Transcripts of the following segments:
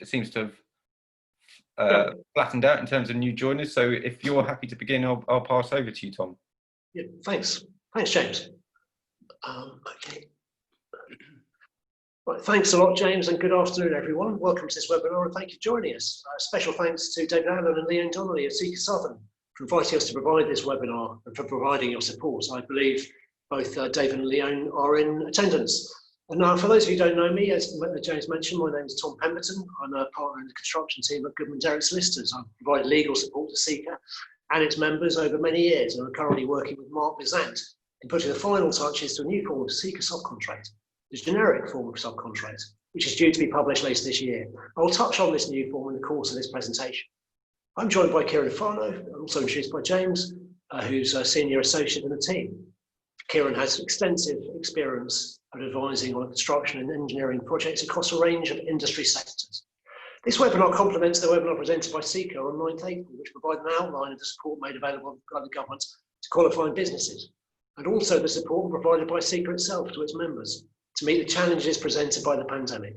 it seems to have flattened out in terms of new joiners. So if you're happy to begin, I'll pass over to you, Tom. Yeah, thanks. Thanks, James. Okay. Right, thanks a lot, James, and good afternoon, everyone. Welcome to this webinar, and thank you for joining us. Special thanks to David Allen and Leanne Donnelly at CECA Southern for inviting us to provide this webinar and for providing your support. I believe both David and Leanne are in attendance. And now, for those of you who don't know me, as James mentioned, my name is Tom Pemberton. I'm a partner in the construction team at Goodman Derrick Solicitors. I've provided legal support to CECA and its members over many years, and I'm currently working with Mark Bizant in putting the final touches to a new form of CECA subcontract, the generic form of subcontract, which is due to be published later this year. I will touch on this new form in the course of this presentation. I'm joined by Kieran Fano, also introduced by James, who's a senior associate in the team. Kieran has extensive experience of advising on construction and engineering projects across a range of industry sectors. This webinar complements the webinar presented by CECA on 9th April, which provided an outline of the support made available by the government to qualifying businesses, and also the support provided by CECA itself to its members to meet the challenges presented by the pandemic.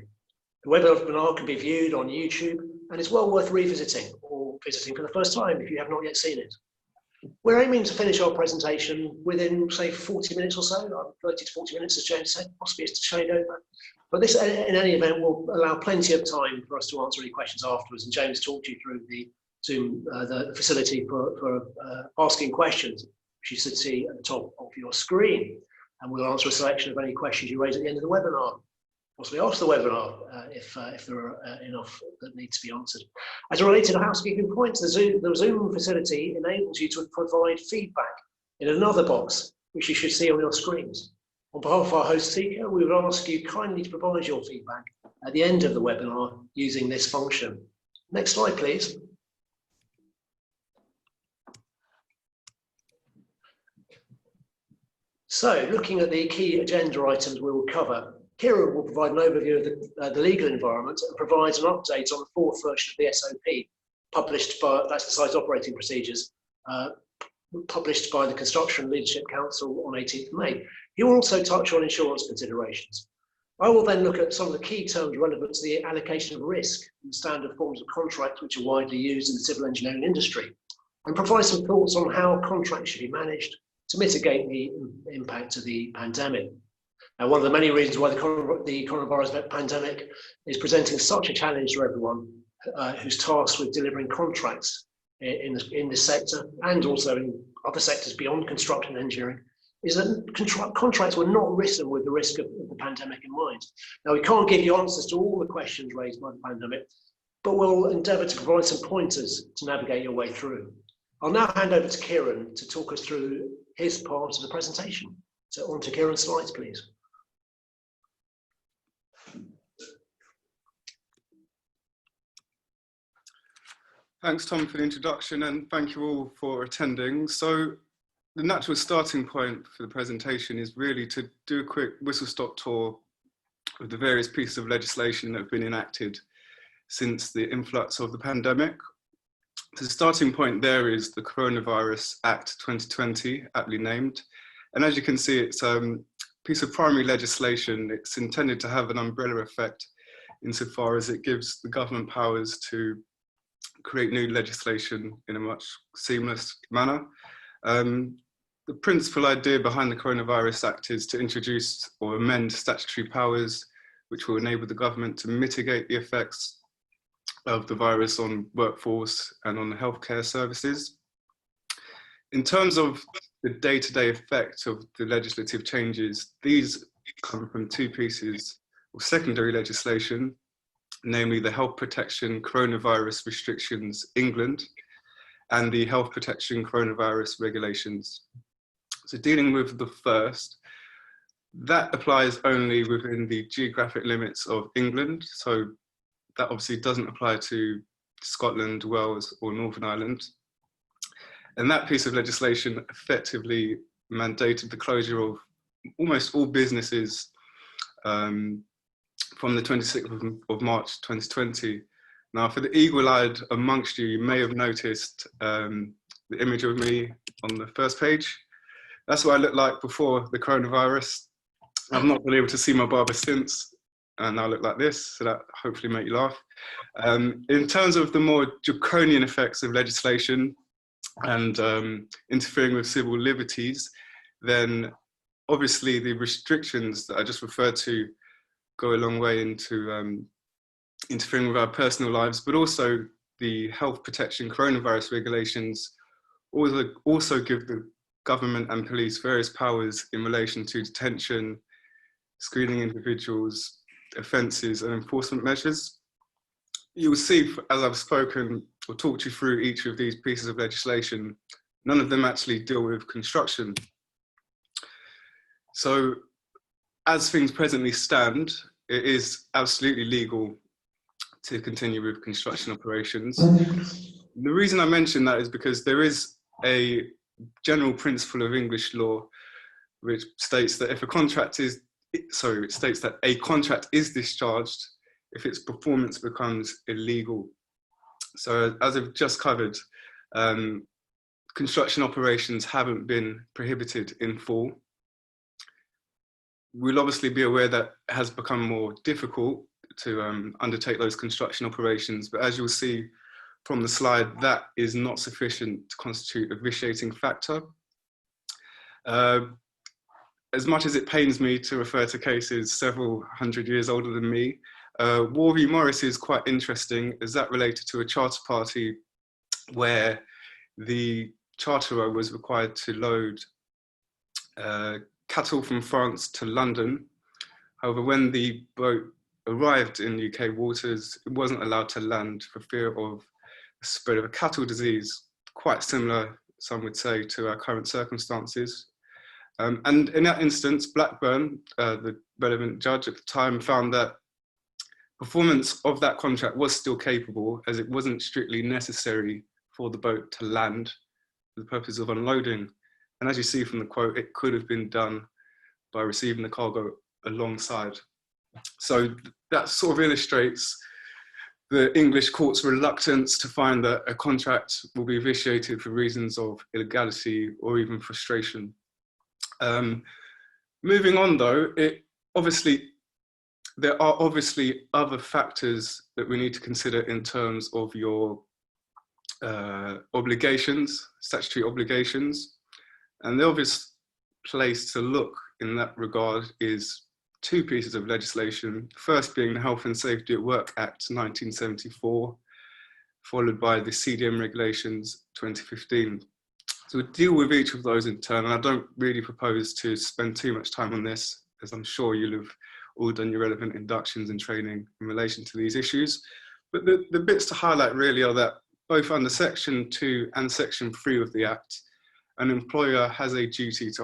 The webinar can be viewed on YouTube, and it's well worth revisiting or visiting for the first time if you have not yet seen it. We're aiming to finish our presentation within, say, 40 minutes or so, 30 to 40 minutes, as James said, possibly it's to shade over. But this, in any event, will allow plenty of time for us to answer any questions afterwards. And James talked you through the Zoom, the facility for asking questions, which you should see at the top of your screen. And we'll answer a selection of any questions you raise at the end of the webinar, possibly after the webinar, if there are enough that need to be answered. As related to housekeeping points, the Zoom facility enables you to provide feedback in another box, which you should see on your screens. On behalf of our host CECA, we would ask you kindly to provide your feedback at the end of the webinar using this function. Next slide, please. So, looking at the key agenda items we will cover, Kieran will provide an overview of the legal environment and provides an update on the fourth version of the SOP, published by, that's the site operating procedures, published by the Construction Leadership Council on 18th of May. He will also touch on insurance considerations. I will then look at some of the key terms relevant to the allocation of risk in standard forms of contract which are widely used in the civil engineering industry, and provide some thoughts on how contracts should be managed to mitigate the impact of the pandemic. Now, one of the many reasons why the coronavirus pandemic is presenting such a challenge to everyone who's tasked with delivering contracts in this sector and also in other sectors beyond construction and engineering is that contracts were not written with the risk of the pandemic in mind. Now, we can't give you answers to all the questions raised by the pandemic, but we'll endeavour to provide some pointers to navigate your way through. I'll now hand over to Kieran to talk us through his part of the presentation. So on to Kieran's slides, please. Thanks, Tom, for the introduction, and thank you all for attending. So the natural starting point for the presentation is really to do a quick whistle-stop tour of the various pieces of legislation that have been enacted since the influx of the pandemic. So the starting point there is the Coronavirus Act 2020, aptly named. And as you can see, it's a piece of primary legislation. It's intended to have an umbrella effect insofar as it gives the government powers to create new legislation in a much seamless manner. The principal idea behind the Coronavirus Act is to introduce or amend statutory powers which will enable the government to mitigate the effects of the virus on workforce and on healthcare services. In terms of the day-to-day effect of the legislative changes, these come from two pieces of secondary legislation, namely the Health Protection Coronavirus Restrictions England and the Health Protection Coronavirus Regulations. So dealing with the first, that applies only within the geographic limits of England. So that obviously doesn't apply to Scotland, Wales or Northern Ireland. And that piece of legislation effectively mandated the closure of almost all businesses from the 26th of March 2020. Now, for the eagle-eyed amongst you, you may have noticed the image of me on the first page. That's what I looked like before the coronavirus. I've not been able to see my barber since. and I look like this, so that hopefully make you laugh. In terms of the more draconian effects of legislation and interfering with civil liberties, then obviously the restrictions that I just referred to go a long way into interfering with our personal lives, but also the health protection coronavirus regulations also give the government and police various powers in relation to detention, screening individuals, offences and enforcement measures. You will see, as I've spoken or talked you through each of these pieces of legislation, none of them actually deal with construction. So as things presently stand, it is absolutely legal to continue with construction operations. The reason I mention that is because there is a general principle of English law which states that if a contract is, it states that a contract is discharged if its performance becomes illegal. So as I've just covered, construction operations haven't been prohibited in full. We'll obviously be aware that it has become more difficult to undertake those construction operations, but as you'll see from the slide, that is not sufficient to constitute a vitiating factor. As much as it pains me to refer to cases several hundred years older than me, War v Morris is quite interesting, as that related to a charter party where the charterer was required to load cattle from France to London. However, when the boat arrived in UK waters, it wasn't allowed to land for fear of the spread of a cattle disease, quite similar, some would say, to our current circumstances. And in that instance, Blackburn, the relevant judge at the time, found that performance of that contract was still capable, as it wasn't strictly necessary for the boat to land for the purpose of unloading. And as you see from the quote, it could have been done by receiving the cargo alongside. So that sort of illustrates the English court's reluctance to find that a contract will be vitiated for reasons of illegality or even frustration. Moving on though, there are obviously other factors that we need to consider in terms of your obligations, statutory obligations. And the obvious place to look in that regard is two pieces of legislation, first being the Health and Safety at Work Act 1974, followed by the CDM Regulations 2015. So we'll deal with each of those in turn, and I don't really propose to spend too much time on this, as I'm sure you'll have all done your relevant inductions and training in relation to these issues. But the bits to highlight really are that both under Section 2 and Section 3 of the Act, an employer has a duty to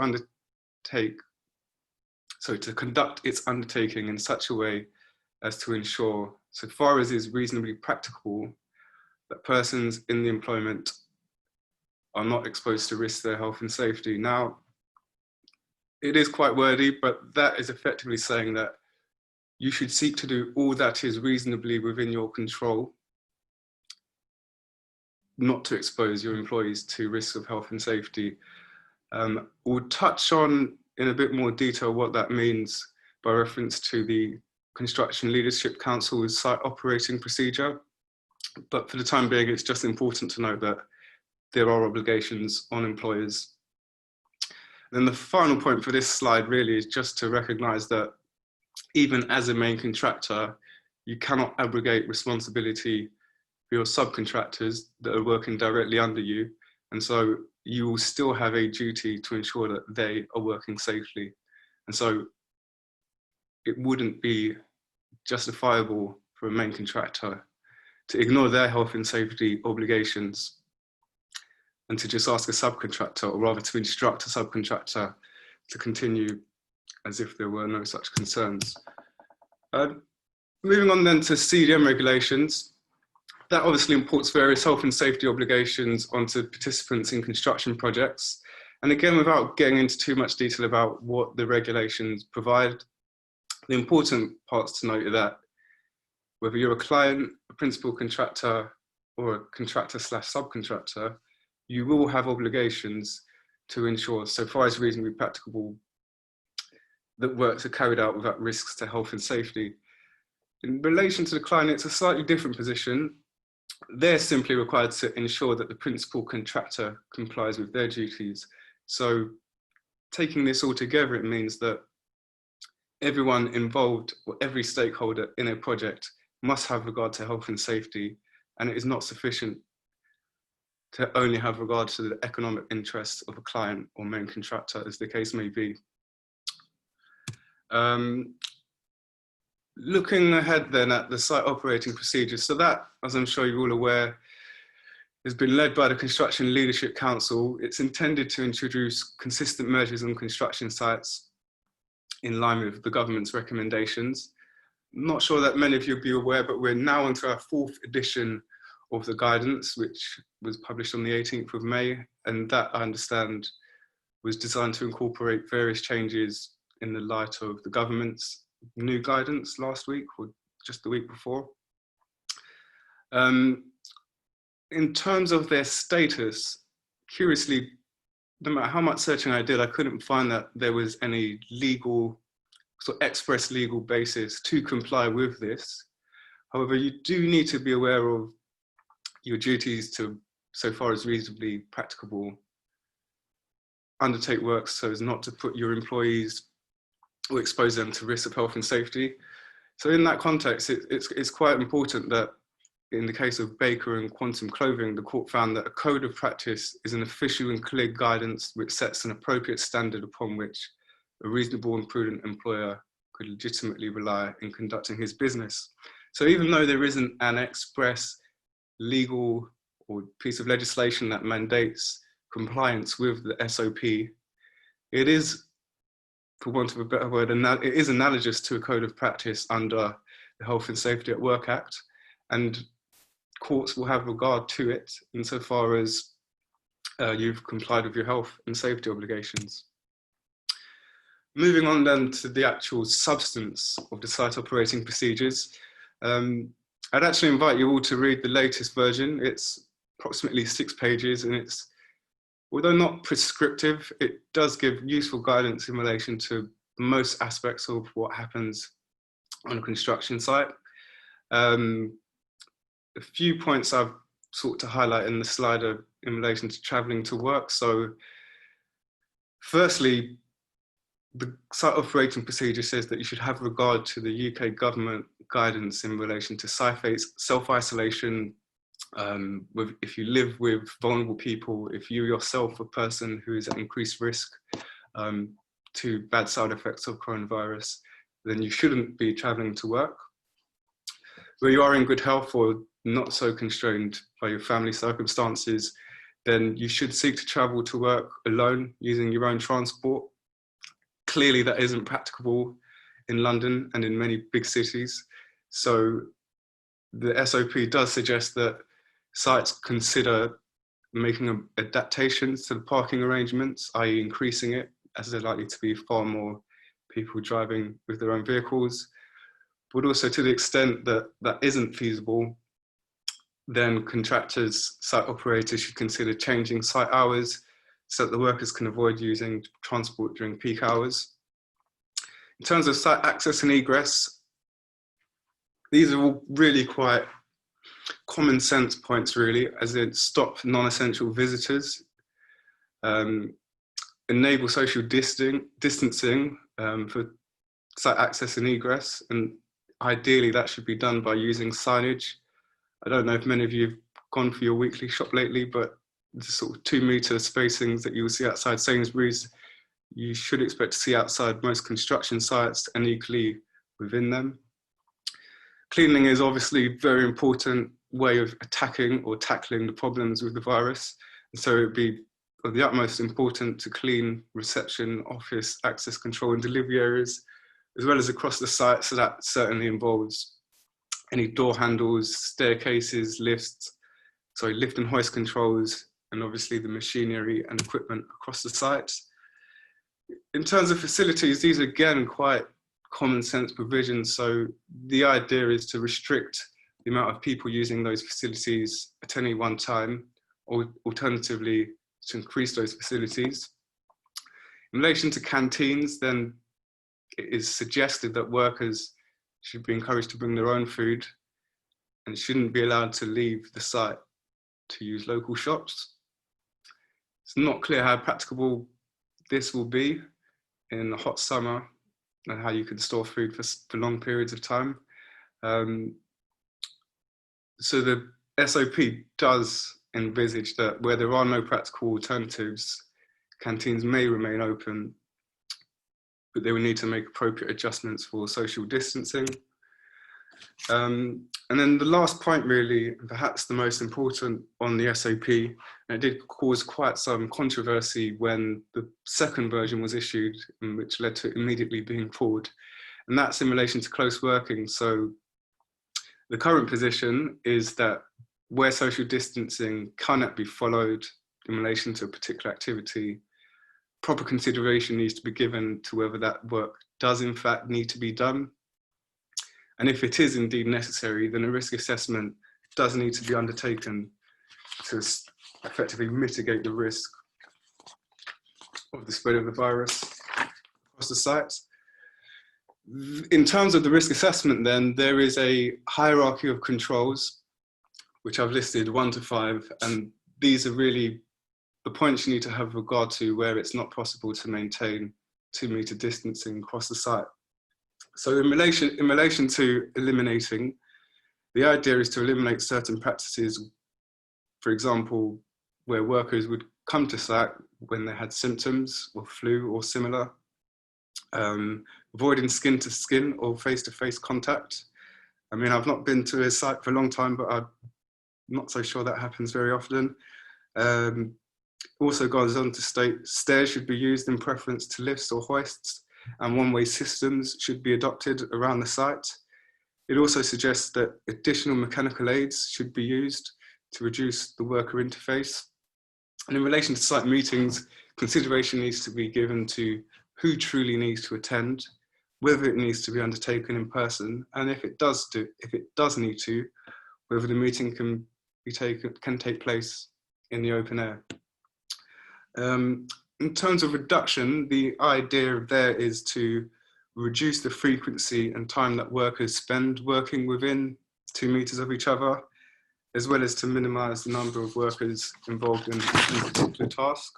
conduct its undertaking in such a way as to ensure, so far as is reasonably practicable, that persons in the employment are not exposed to risks to their health and safety. Now, it is quite wordy, but that is effectively saying that you should seek to do all that is reasonably within your control, not to expose your employees to risks of health and safety. We'll touch on in a bit more detail what that means by reference to the Construction Leadership Council's site operating procedure. But for the time being, it's just important to note that there are obligations on employers. Then the final point for this slide really is just to recognise that even as a main contractor, you cannot abrogate responsibility for your subcontractors that are working directly under you. And so you will still have a duty to ensure that they are working safely. And so it wouldn't be justifiable for a main contractor to ignore their health and safety obligations and to just ask a subcontractor, or rather to instruct a subcontractor, to continue as if there were no such concerns. Moving on then to CDM regulations. That obviously imports various health and safety obligations onto participants in construction projects. And again, without getting into too much detail about what the regulations provide, the important parts to note are that whether you're a client, a principal contractor, or a contractor/subcontractor, you will have obligations to ensure, so far as reasonably practicable, that works are carried out without risks to health and safety. In relation to the client, it's a slightly different position. They're simply required to ensure that the principal contractor complies with their duties. So taking this all together, it means that everyone involved, or every stakeholder in a project, must have regard to health and safety, and it is not sufficient to only have regard to the economic interests of a client or main contractor, as the case may be. Looking ahead then at the site operating procedures, so that, as I'm sure you're all aware, has been led by the Construction Leadership Council. It's intended to introduce consistent measures on construction sites in line with the government's recommendations. I'm not sure that many of you will be aware, but we're now onto our 4th edition of the guidance, which was published on the 18th of May. And that, I understand, was designed to incorporate various changes in the light of the government's new guidance last week, or just the week before. In terms of their status, curiously, no matter how much searching I did, I couldn't find that there was any legal, sort of express legal basis to comply with this. However, you do need to be aware of your duties to, so far as reasonably practicable, undertake work so as not to put your employees or expose them to risk of health and safety. So in that context, it's quite important that in the case of Baker and Quantum Clothing, the court found that a code of practice is an official and clear guidance which sets an appropriate standard upon which a reasonable and prudent employer could legitimately rely in conducting his business. So even though there isn't an express legal or piece of legislation that mandates compliance with the SOP, it is, for want of a better word, it is analogous to a code of practice under the Health and Safety at Work Act, and courts will have regard to it insofar as you've complied with your health and safety obligations. Moving on then to the actual substance of the site operating procedures, I'd actually invite you all to read the latest version. It's approximately 6 pages, and it's, although not prescriptive, it does give useful guidance in relation to most aspects of what happens on a construction site. A few points I've sought to highlight in the slide are in relation to travelling to work. So firstly, the site operating procedure says that you should have regard to the UK government guidance in relation to self-isolation, if you live with vulnerable people, if you yourself a person who is at increased risk to bad side effects of coronavirus, then you shouldn't be travelling to work. Where you are in good health or not so constrained by your family circumstances, then you should seek to travel to work alone using your own transport. Clearly that isn't practicable in London and in many big cities. So the SOP does suggest that sites consider making adaptations to the parking arrangements, i.e. increasing it, as there are likely to be far more people driving with their own vehicles. But also, to the extent that that isn't feasible, then contractors, site operators should consider changing site hours so that the workers can avoid using transport during peak hours. In terms of site access and egress, these are all really quite common sense points, really, as in stop non-essential visitors, enable social distancing for site access and egress, and ideally that should be done by using signage. I don't know if many of you have gone for your weekly shop lately, but the sort of 2-metre spacings that you will see outside Sainsbury's, you should expect to see outside most construction sites and equally within them. Cleaning is obviously a very important way of attacking or tackling the problems with the virus. And so it would be of the utmost important to clean reception, office, access control and delivery areas, as well as across the site. So that certainly involves any door handles, staircases, lift and hoist controls, and obviously the machinery and equipment across the site. In terms of facilities, these are again quite common sense provisions. So the idea is to restrict the amount of people using those facilities at any one time, or alternatively to increase those facilities. In relation to canteens, then it is suggested that workers should be encouraged to bring their own food and shouldn't be allowed to leave the site to use local shops. It's not clear how practicable this will be in the hot summer and how you can store food for long periods of time. So the SOP does envisage that where there are no practical alternatives, canteens may remain open, but they will need to make appropriate adjustments for social distancing. And then the last point, really, perhaps the most important on the SOP, and it did cause quite some controversy when the second version was issued, which led to it immediately being pulled, and that's in relation to close working. So the current position is that where social distancing cannot be followed in relation to a particular activity, proper consideration needs to be given to whether that work does in fact need to be done. And if it is indeed necessary, then a risk assessment does need to be undertaken to effectively mitigate the risk of the spread of the virus across the site. In terms of the risk assessment, then, there is a hierarchy of controls, which I've listed 1 to 5, and these are really the points you need to have regard to where it's not possible to maintain 2 meter distancing across the site. So in relation to eliminating, the idea is to eliminate certain practices, for example, where workers would come to site when they had symptoms or flu or similar, avoiding skin-to-skin or face-to-face contact. I mean, I've not been to a site for a long time, but I'm not so sure that happens very often. Also goes on to state stairs should be used in preference to lifts or hoists, and one-way systems should be adopted around the site. It also suggests that additional mechanical aids should be used to reduce the worker interface. And in relation to site meetings, consideration needs to be given to who truly needs to attend, whether it needs to be undertaken in person, and if it does need to, whether the meeting can take place in the open air. In terms of reduction, the idea there is to reduce the frequency and time that workers spend working within 2 meters of each other, as well as to minimize the number of workers involved in a particular task.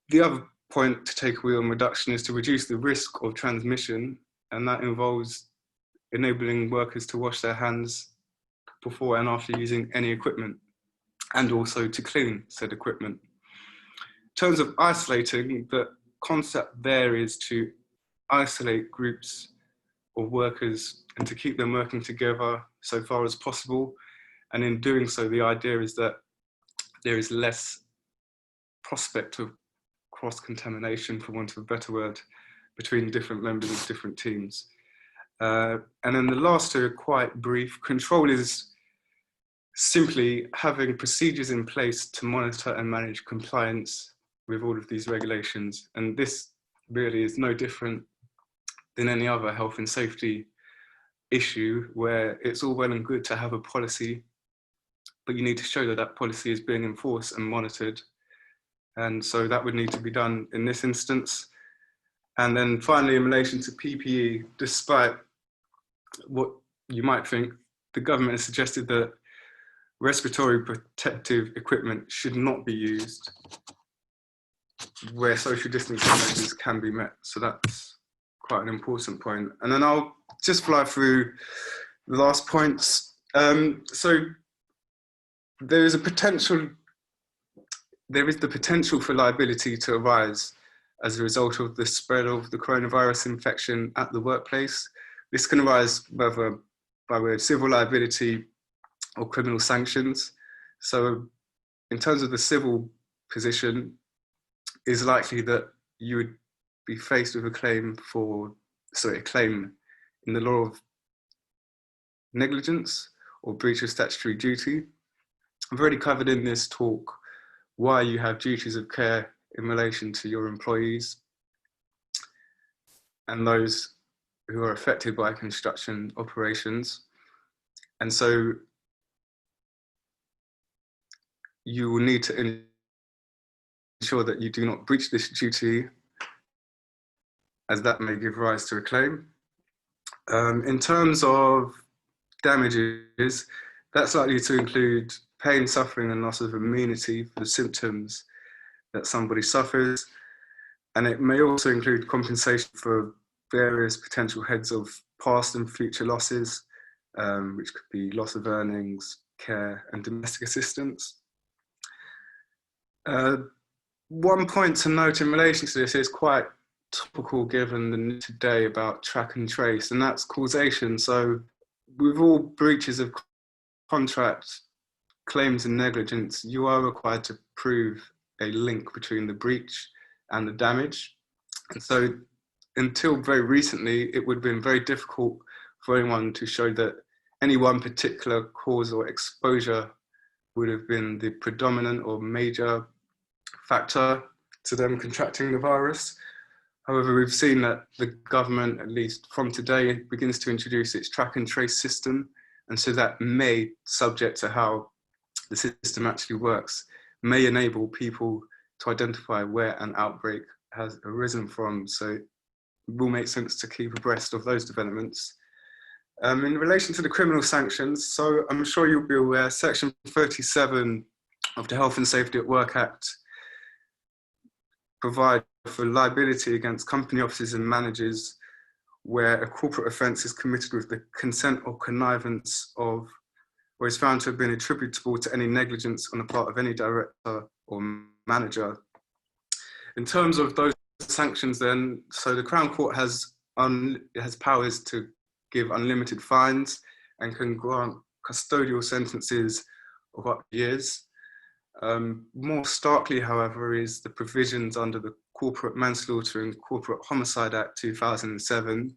The other point to take away on reduction is to reduce the risk of transmission, and that involves enabling workers to wash their hands before and after using any equipment, and also to clean said equipment. In terms of isolating, the concept there is to isolate groups of workers and to keep them working together so far as possible. And in doing so, the idea is that there is less prospect of cross-contamination, for want of a better word, between different members of different teams. And then the last two are quite brief. Control is simply having procedures in place to monitor and manage compliance with all of these regulations. And this really is no different than any other health and safety issue, where it's all well and good to have a policy, but you need to show that that policy is being enforced and monitored. And so that would need to be done in this instance. And then finally, in relation to PPE, despite what you might think, the government has suggested that respiratory protective equipment should not be used where social distancing measures can be met. So that's quite an important point. And then I'll just fly through the last points. So there is the potential for liability to arise as a result of the spread of the coronavirus infection at the workplace. This can arise whether by way of civil liability or criminal sanctions. So in terms of the civil position, it's likely that you would be faced with a claim in the law of negligence or breach of statutory duty. I've already covered in this talk why you have duties of care in relation to your employees and those who are affected by construction operations. And so you will need to ensure that you do not breach this duty, as that may give rise to a claim. In terms of damages, that's likely to include pain, suffering, and loss of immunity for the symptoms that somebody suffers. And it may also include compensation for various potential heads of past and future losses, which could be loss of earnings, care, and domestic assistance. One point to note in relation to this is quite topical given the news today about track and trace, and that's causation. So with all breaches of contract, claims and negligence, you are required to prove a link between the breach and the damage. And so until very recently, it would have been very difficult for anyone to show that any one particular cause or exposure would have been the predominant or major factor to them contracting the virus. However, we've seen that the government, at least from today, begins to introduce its track and trace system. And so that may, subject to how the system actually works, may enable people to identify where an outbreak has arisen from. So it will make sense to keep abreast of those developments. In relation to the criminal sanctions, so I'm sure you'll be aware, Section 37 of the Health and Safety at Work Act provide for liability against company officers and managers where a corporate offence is committed with the consent or connivance of, or is found to have been attributable to any negligence on the part of any director or manager. In terms of those sanctions then, so the Crown Court has powers to give unlimited fines and can grant custodial sentences of up to years. More starkly, however, is the provisions under the Corporate Manslaughter and Corporate Homicide Act 2007,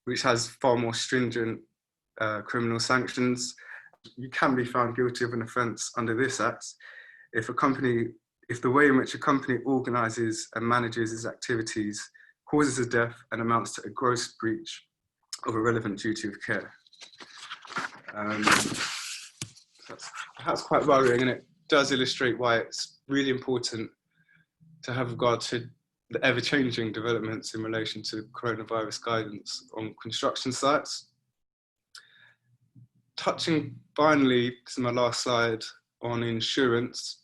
which has far more stringent criminal sanctions. You can be found guilty of an offence under this act if the way in which a company organises and manages its activities causes a death and amounts to a gross breach of a relevant duty of care. That's quite worrying, and it does illustrate why it's really important to have regard to the ever-changing developments in relation to coronavirus guidance on construction sites. Touching finally, this is my last slide, on insurance.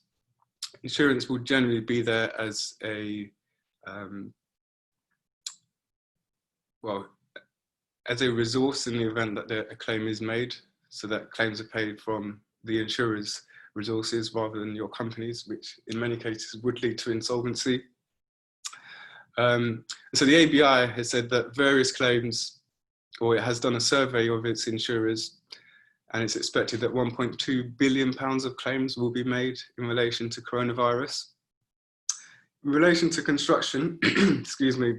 Insurance will generally be there as a as a resource in the event that a claim is made, so that claims are paid from the insurer's resources rather than your company's, which in many cases would lead to insolvency. So the ABI has said that various claims, or it has done a survey of its insurers, and it's expected that £1.2 billion of claims will be made in relation to coronavirus. In relation to construction, excuse me,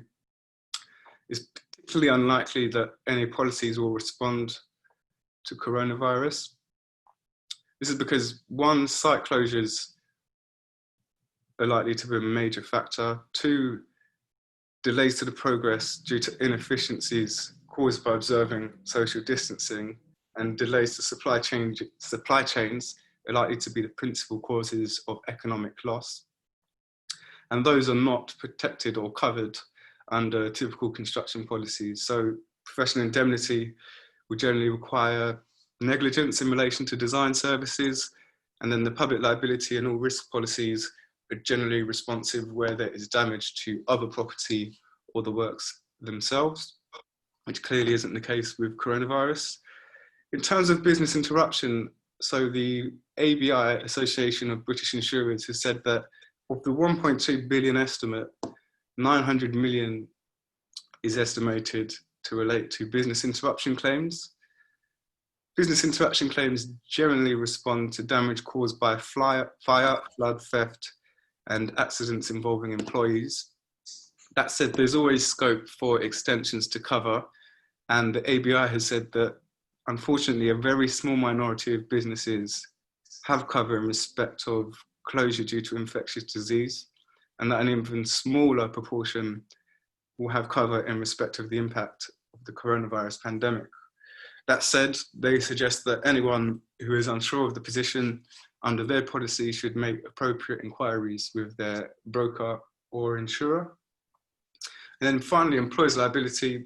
it's particularly unlikely that any policies will respond to coronavirus. This is because, one, site closures are likely to be a major factor. Two, delays to the progress due to inefficiencies caused by observing social distancing, and delays to supply chains are likely to be the principal causes of economic loss. And those are not protected or covered under typical construction policies. So professional indemnity will generally require negligence in relation to design services, and then the public liability and all risk policies are generally responsive where there is damage to other property or the works themselves, which clearly isn't the case with coronavirus. In terms of business interruption, so the ABI, Association of British Insurers, has said that of the 1.2 billion estimate, 900 million is estimated to relate to business interruption claims. Business interruption claims generally respond to damage caused by fire, flood, theft, and accidents involving employees. That said, there's always scope for extensions to cover, and the ABI has said that unfortunately a very small minority of businesses have cover in respect of closure due to infectious disease, and that an even smaller proportion will have cover in respect of the impact of the coronavirus pandemic. That said, they suggest that anyone who is unsure of the position under their policy should make appropriate inquiries with their broker or insurer. And then finally, employer's liability.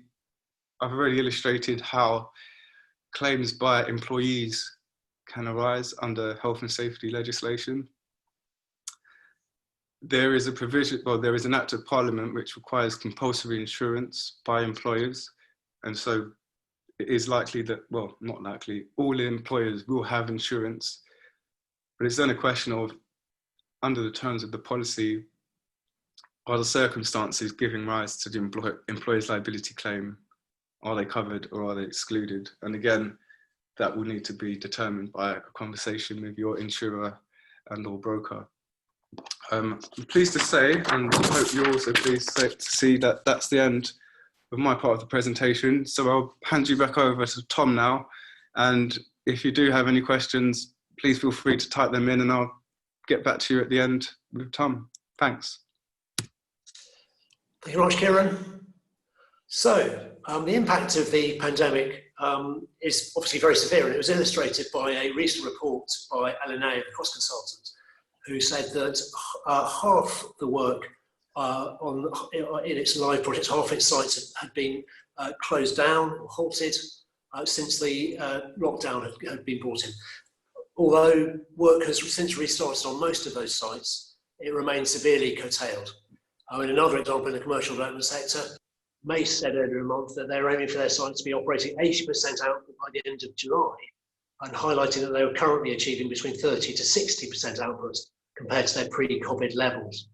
I've already illustrated how claims by employees can arise under health and safety legislation. There is a provision, well, there is an Act of Parliament which requires compulsory insurance by employers. And so it is likely that, well, not likely, all employers will have insurance, but it's then a question of, under the terms of the policy, are the circumstances giving rise to the employer's liability claim? Are they covered or are they excluded? And again, that will need to be determined by a conversation with your insurer and or broker. I'm pleased to say, and I hope you're also pleased to see that that's the end of my part of the presentation. So I'll hand you back over to Tom now. And if you do have any questions, please feel free to type them in and I'll get back to you at the end with Tom. Thanks. Thank you very much, Kieran. So the impact of the pandemic is obviously very severe, and it was illustrated by a recent report by LNA, the cost consultant, who said that half the work in its live projects, half its sites had been closed down or halted since the lockdown had been brought in. Although work has since restarted on most of those sites, it remains severely curtailed. In another example, in the commercial development sector, Mace said earlier in the month that they're aiming for their sites to be operating 80% output by the end of July, and highlighting that they were currently achieving between 30 to 60% output compared to their pre-COVID levels.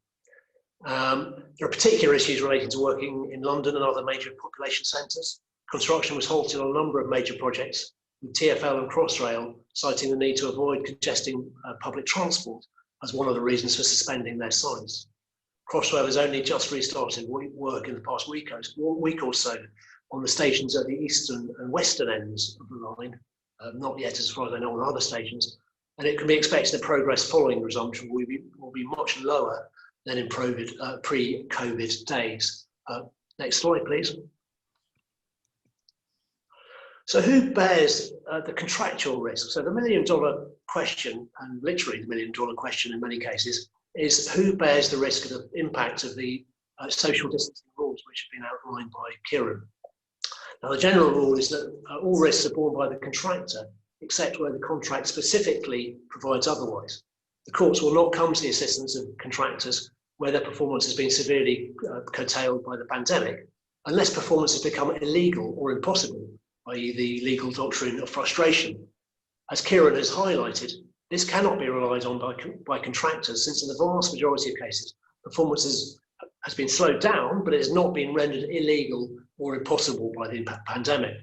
There are particular issues relating to working in London and other major population centres. Construction was halted on a number of major projects, with TfL and Crossrail citing the need to avoid congesting public transport as one of the reasons for suspending their sites. Crossrail has only just restarted work in the past week or so on the stations at the eastern and western ends of the line, not yet as far as I know on other stations, and it can be expected that progress following resumption will be much lower than in pre-COVID days. Next slide, please. So who bears the contractual risk? So the $1 million question, and literally the $1 million question in many cases, is who bears the risk of the impact of the social distancing rules which have been outlined by Kieran. Now, the general rule is that all risks are borne by the contractor, except where the contract specifically provides otherwise. The courts will not come to the assistance of contractors where their performance has been severely curtailed by the pandemic, unless performance has become illegal or impossible, i.e. the legal doctrine of frustration. As Kieran has highlighted, this cannot be relied on by contractors, since in the vast majority of cases, performance has been slowed down, but it has not been rendered illegal or impossible by the pandemic.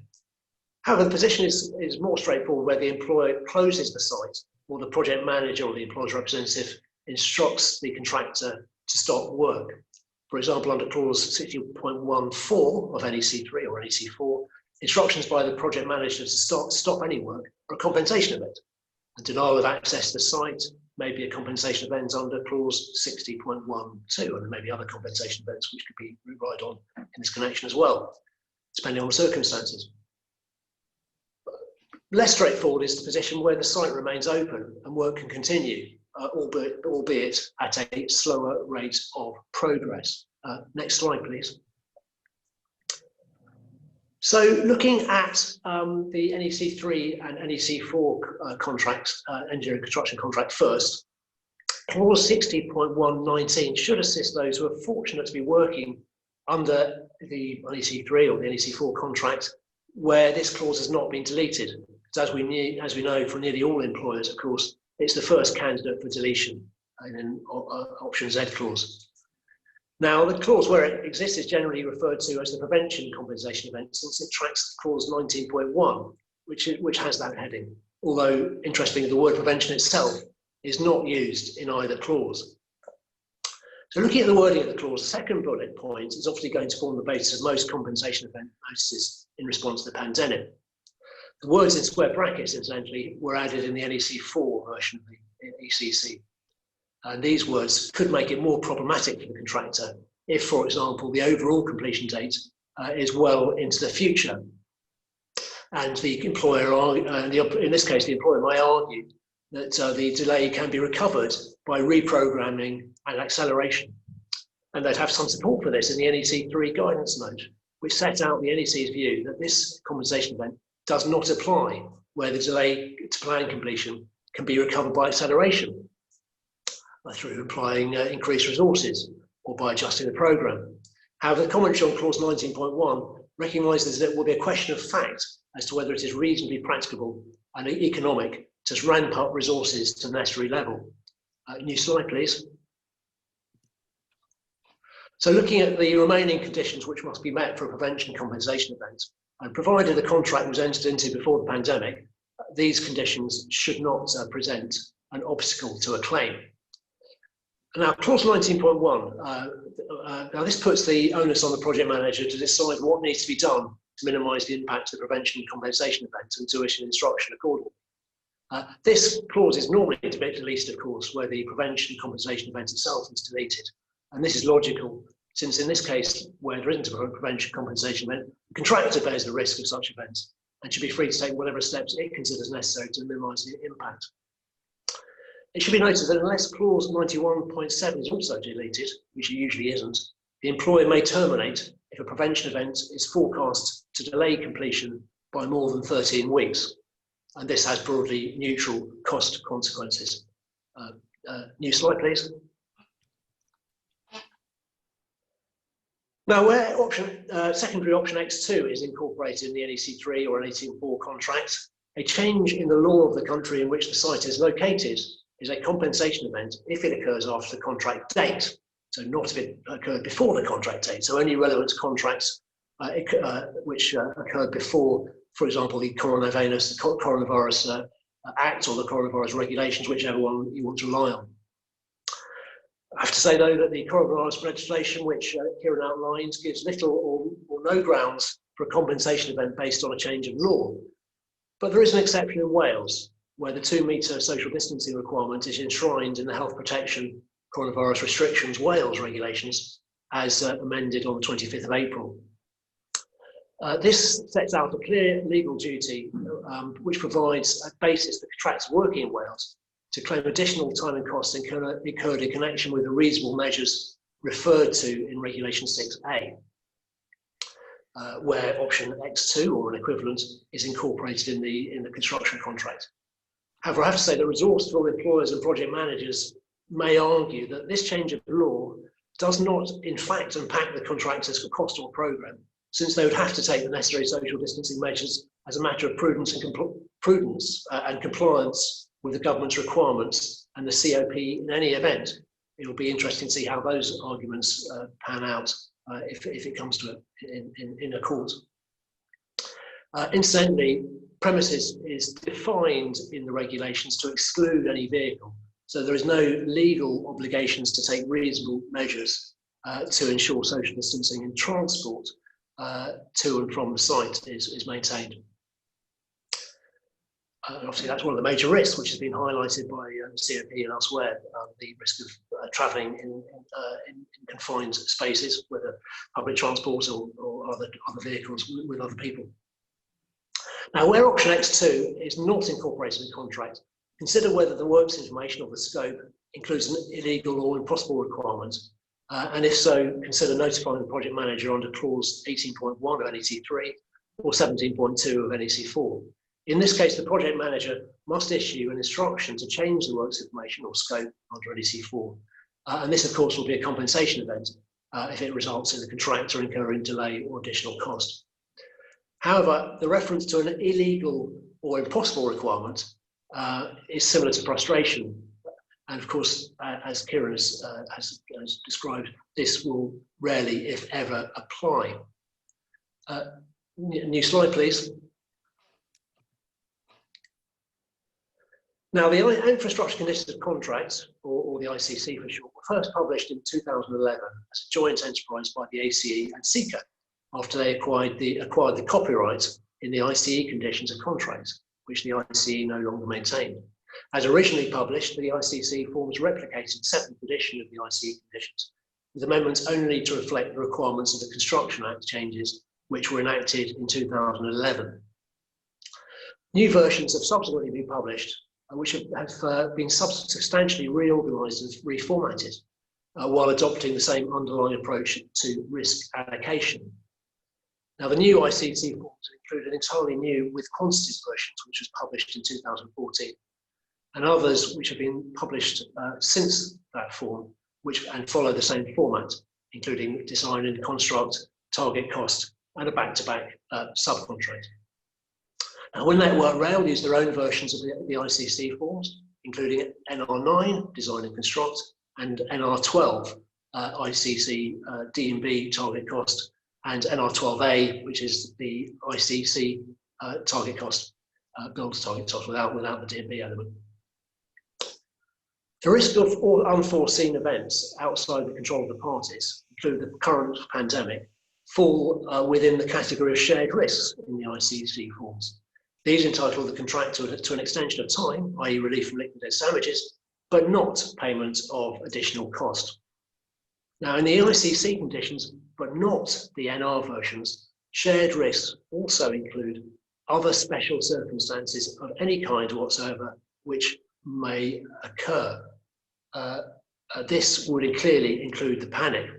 However, the position is more straightforward where the employer closes the site, or the project manager or the employer's representative instructs the contractor to stop work. For example, under clause 60.14 of NEC 3 or NEC 4, instructions by the project manager to stop any work are a compensation event. A denial of access to the site may be a compensation event under clause 60.12, and there may be other compensation events which could be relied on in this connection as well, depending on the circumstances. Less straightforward is the position where the site remains open and work can continue, albeit at a slower rate of progress. Next slide, please. So looking at the NEC 3 and NEC 4 contracts, engineering construction contract first, clause 60.119 should assist those who are fortunate to be working under the NEC 3 or the NEC 4 contract where this clause has not been deleted. As we know from nearly all employers, of course, it's the first candidate for deletion in an option Z clause. Now, the clause where it exists is generally referred to as the prevention compensation event, since it tracks clause 19.1, which has that heading. Although, interestingly, the word prevention itself is not used in either clause. So looking at the wording of the clause, the second bullet point is obviously going to form the basis of most compensation event notices in response to the pandemic. The words in square brackets, incidentally, were added in the NEC 4 version of the ECC. And these words could make it more problematic for the contractor if, for example, the overall completion date is well into the future. And the employer, in this case, the employer may argue that the delay can be recovered by reprogramming and acceleration. And they'd have some support for this in the NEC 3 guidance note. which set out the NEC's view that this compensation event does not apply where the delay to plan completion can be recovered by acceleration, through applying increased resources or by adjusting the programme. However, the commentary on clause 19.1 recognises that it will be a question of fact as to whether it is reasonably practicable and economic to ramp up resources to the necessary level. New slide, please. So looking at the remaining conditions which must be met for a prevention compensation event, and provided the contract was entered into before the pandemic, these conditions should not present an obstacle to a claim. Now, clause 19.1, now this puts the onus on the project manager to decide what needs to be done to minimise the impact of the prevention and compensation event and to issue instruction accordingly. This clause is normally to be deleted, of course, where the prevention and compensation event itself is deleted. And this is logical, since in this case, where there isn't a prevention compensation event, the contractor bears the risk of such events and should be free to take whatever steps it considers necessary to minimise the impact. It should be noted that unless clause 91.7 is also deleted, which it usually isn't, the employer may terminate if a prevention event is forecast to delay completion by more than 13 weeks. And this has broadly neutral cost consequences. New slide, please. Now, where secondary option X2 is incorporated in the NEC3 or NEC4 contract, a change in the law of the country in which the site is located is a compensation event if it occurs after the contract date. So not if it occurred before the contract date. So only relevant contracts which occurred before, for example, the Coronavirus Act or the Coronavirus Regulations, whichever one you want to rely on. I have to say, though, that the coronavirus legislation, which Kieran outlines, gives little or no grounds for a compensation event based on a change of law. But there is an exception in Wales, where the 2-metre social distancing requirement is enshrined in the Health Protection Coronavirus Restrictions Wales regulations, as amended on the 25th of April. This sets out a clear legal duty, which provides a basis for contractors working in Wales to claim additional time and costs incurred in connection with the reasonable measures referred to in Regulation 6A, where option X2 or an equivalent is incorporated in the construction contract. However, I have to say that resourceful employers and project managers may argue that this change of law does not, in fact, impact the contractor's cost or programme, since they would have to take the necessary social distancing measures as a matter of prudence and compliance with the government's requirements and the COP in any event. It will be interesting to see how those arguments pan out if it comes to it in a court. Incidentally, premises is defined in the regulations to exclude any vehicle. So there is no legal obligations to take reasonable measures to ensure social distancing and transport to and from the site is maintained. Obviously, that's one of the major risks which has been highlighted by COP and elsewhere, the risk of travelling in confined spaces, whether public transport or other vehicles with other people. Now, where option X2 is not incorporated in the contract, consider whether the works information or the scope includes an illegal or impossible requirement, and if so, consider notifying the project manager under clause 18.1 of NEC3 or 17.2 of NEC4. In this case, the project manager must issue an instruction to change the works information or scope under NEC4. And this, of course, will be a compensation event if it results in the contractor incurring delay or additional cost. However, the reference to an illegal or impossible requirement is similar to frustration. And of course, as Kieran has described, this will rarely, if ever, apply. New slide, please. Now, the infrastructure conditions of contracts, or the ICC for short, were first published in 2011 as a joint enterprise by the ACE and CECA after they acquired the copyright in the ICE conditions of contracts, which the ICE no longer maintained. As originally published, the ICC forms replicated 7th edition of the ICE conditions, with amendments only to reflect the requirements of the Construction Act changes, which were enacted in 2011. New versions have subsequently been published, which have been substantially reorganised and reformatted, while adopting the same underlying approach to risk allocation. Now, the new ICC forms include an entirely new with quantities versions, which was published in 2014, and others which have been published since that form, and follow the same format, including design and construct, target cost, and a back-to-back subcontract. Now, when Network Rail use their own versions of the ICC forms, including NR9, design and construct, and NR12, ICC D&B target cost, and NR12A, which is the ICC target cost, build target cost without the D&B element. The risk of all unforeseen events outside the control of the parties, including the current pandemic, fall within the category of shared risks in the ICC forms. These entitle the contractor to an extension of time, i.e. relief from liquidated damages, but not payment of additional cost. Now, in the ICC conditions, but not the NR versions, shared risks also include other special circumstances of any kind whatsoever which may occur. This would clearly include the pandemic.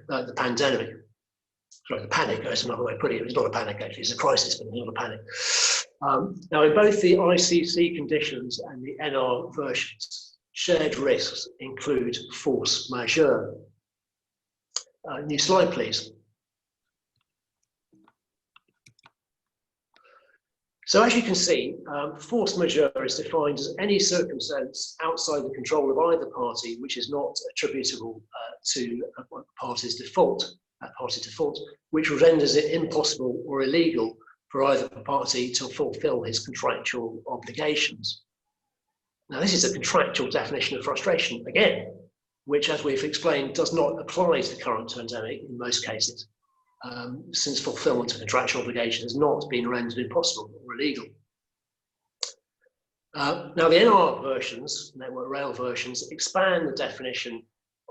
Sorry, the panic, that's another way of putting it. It's not a panic, actually, it's a crisis, but it's not a panic. Now, in both the ICC conditions and the NR versions, shared risks include force majeure. New slide, please. So as you can see, force majeure is defined as any circumstance outside the control of either party which is not attributable to a party's default, which renders it impossible or illegal for either party to fulfill his contractual obligations. Now, this is a contractual definition of frustration, again, which, as we've explained, does not apply to the current pandemic in most cases, since fulfillment of contractual obligation has not been rendered impossible or illegal. Now, the NR versions, Network Rail versions, expand the definition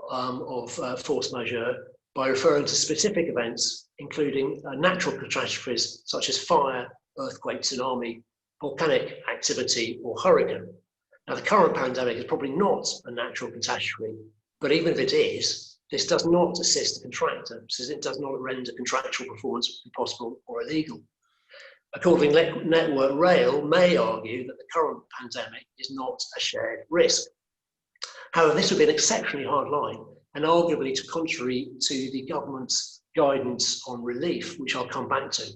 of force majeure by referring to specific events, including natural catastrophes such as fire, earthquake, tsunami, volcanic activity, or hurricane. Now, the current pandemic is probably not a natural catastrophe, but even if it is, this does not assist the contractor, since it does not render contractual performance impossible or illegal. Accordingly, Network Rail may argue that the current pandemic is not a shared risk. However, this would be an exceptionally hard line, and arguably contrary to the government's guidance on relief, which I'll come back to.